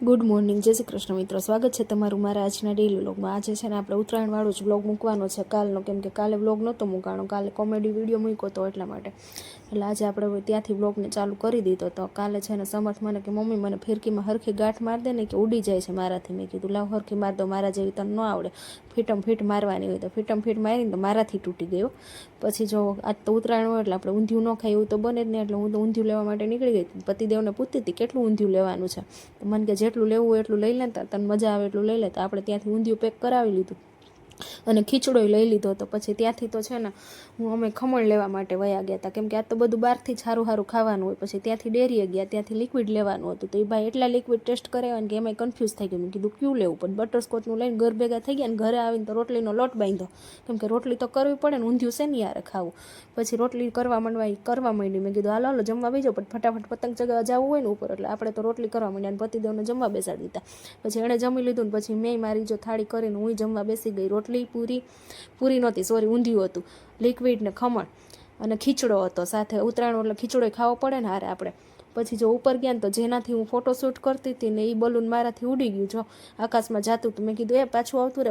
Good morning, જય શ્રી કૃષ્ણ મિત્રો. સ્વાગત છે તમારું મારા આજના ડેલી વ્લોગમાં. આજે છે ને આપણે ઉત્તરાયણવાળો જ વ્લોગ મૂકવાનો છે કાલનો, કેમ કે કાલે વ્લોગ નહોતો મૂકાણો, કાલે કોમેડી વિડીયો મૂક્યો હતો એટલા માટે. એટલે આજે આપણે ત્યાંથી વ્લોગને ચાલુ કરી દીધો. તો કાલે છે ને સમર્થ મને કે મમ્મી મને ફિરકીમાં હરખી ગાંઠ માર દે ને કે ઉડી જાય છે મારાથી. મેં કીધું લાવ હરખી માર દો, મારા જેવી તને ન આવડે, ફીટમ ફીટ મારવાની હોય. તો ફીટમ ફીટ મારીને તો મારાથી તૂટી ગયો. પછી જો આજ તો ઉત્તરાયણ હોય એટલે આપણે ઊંધિયું ન ખાય એવું તો બને જ નહીં, એટલે હું તો ઊંધિયું લેવા માટે નીકળી ગઈ. પતિદેવને પૂછતી હતી કેટલું ઊંધિયું લેવાનું છે, તો મને કે જેટલું લેવું હોય એટલું લઈ લેતા, તને મજા આવે એટલું લઈ લેતા. આપણે ત્યાંથી ઊંધિયું પેક કરાવી લીધું અને ખીચડો લઈ લીધો હતો. પછી ત્યાંથી તો છે ને અમે ખમણ લેવા માટે વયા ગયા હતા, કેમ કે આ તો બધું બહારથી જ સારું સારું ખાવાનું હોય. પછી ત્યાંથી ડેરીએ ગયા, ત્યાંથી લિક્વિડ લેવાનું હતું. તો એ ભાઈ એટલા લિક્વિડ ટેસ્ટ કરાવ્યા કે એમાં કન્ફ્યુઝ થઈ ગયું. મેં કીધું ક્યું લેવું, પણ બટરસ્કોચનું લઈને ઘર ભેગા થઈ ગયા ને ઘરે આવીને તો રોટલીનો લોટ બાંધ્યો, કેમ કે રોટલી તો કરવી પડે ને, ઊંધિયું શેની યારે ખાવું. પછી રોટલી કરવા માંડી. મેં કીધું હાલો જમવા બેસો, પણ ફટાફટ પતંગ ચગાવવા જવું હોય ને ઉપર, એટલે આપણે તો રોટલી કરવા માંડ્યા અને પતિદેવને જમવા બેસાડી દીધા. પછી એણે જમી લીધું ને પછી મેં મારી જો થાળી કરીને હું જમવા બેસી ગઈ. રોટલી પૂરી નહોતી, સોરી, ઊંધિયું હતું, લિક્વિડ ને ખમણ અને ખીચડો હતો સાથે. ઉત્તરાયણ એટલે ખીચડો ખાવો પડે ને હારે આપણે. પછી જો ઉપર ગયા ને તો જેનાથી હું ફોટોશૂટ કરતી હતી ને એ બલૂન મારાથી ઉડી ગયું, જો આકાશમાં જતું હતું. મેં કીધું પાછું આવતું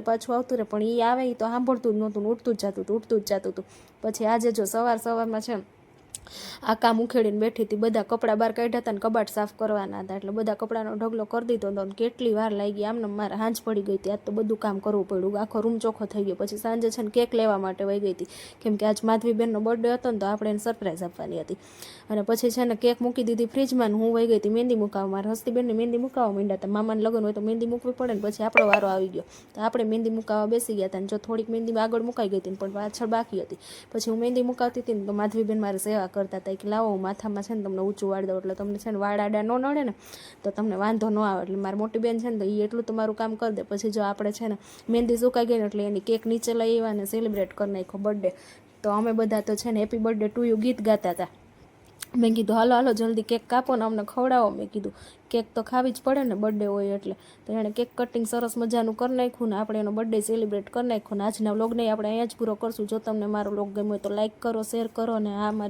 રહે, પણ એ આવે એ તો સાંભળતું જ નહોતું, ઉડતું જ જતું હતું. પછી આજે જો સવારમાં છે આ કામ ઉખેડીને બેઠી હતી. બધા કપડાં બહાર કાઢ્યા હતા ને કબાટ સાફ કરવાના હતા, એટલે બધા કપડાનો ઢગલો કરી દીધો હતો. કેટલી વાર લાગી, આમને મારે હાંજ પડી ગઈ હતી. આજ તો બધું કામ કરવું પડ્યું, આખો રૂમ ચોખ્ખો થઈ ગયો. પછી સાંજે છે ને કેક લેવા માટે વહી ગઈ હતી, કેમ કે આજ માધવીબેનનો બર્થડે હતો ને તો આપણે એને સરપ્રાઈઝ આપવાની હતી. અને પછી છે ને કેક મૂકી દીધી ફ્રીજમાં, હું વહી ગઈ હતી મહેંદી મૂકાવવા. મારા હસ્તીબેનને મહેંદી મૂકાવવા માંડ્યા હતા. મામાને લગ્ન હોય તો મહેંદી મૂકવી પડે ને. પછી આપણો વારો આવી ગયો તો આપણે મહેંદી મૂકાવવા બેસી ગયા હતા. અને જો થોડીક મહેંદી આગળ મુકાઈ ગઈ હતી પણ પાછળ બાકી હતી. પછી હું મહેંદી મુકાવતી હતી ને તો માધવીબેન મારી સેવા કરતા હતા કે લાવો માથામાં છે ને તમને ઊંચું વાળ દઉં, એટલે તમને છે ને વાળ આડા ન નડે ને તો તમને વાંધો ન આવે. એટલે મારી મોટી બેન છે ને તો એ એટલું તમારું કામ કરી દે. પછી જો આપણે છે ને મહેંદી સુકાઈ ગઈ ને એટલે એની કેક નીચે લઈ આવ્યા અને સેલિબ્રેટ કરી નાખ્યો બર્થડે. તો અમે બધા તો છે ને હેપી બર્થડે ટુ યુ ગીત ગાતા હતા. મેં કીધું હાલો જલ્દી કેક કાપો ને અમને ખવડાવો. મેં કીધું કેક તો ખાવી જ પડે ને, બર્થડે હોય એટલે. તો એણે કેક કટિંગ સરસ મજાનું કરી નાખ્યું ને આપણે એનો બર્થડે સેલિબ્રેટ કરી નાખ્યો. ને આજના વ્લોગને આપણે અહીંયા જ પૂરો કરશું. જો તમને મારો વ્લોગ ગમ્યો તો લાઇક કરો, શેર કરો. અને આ મારી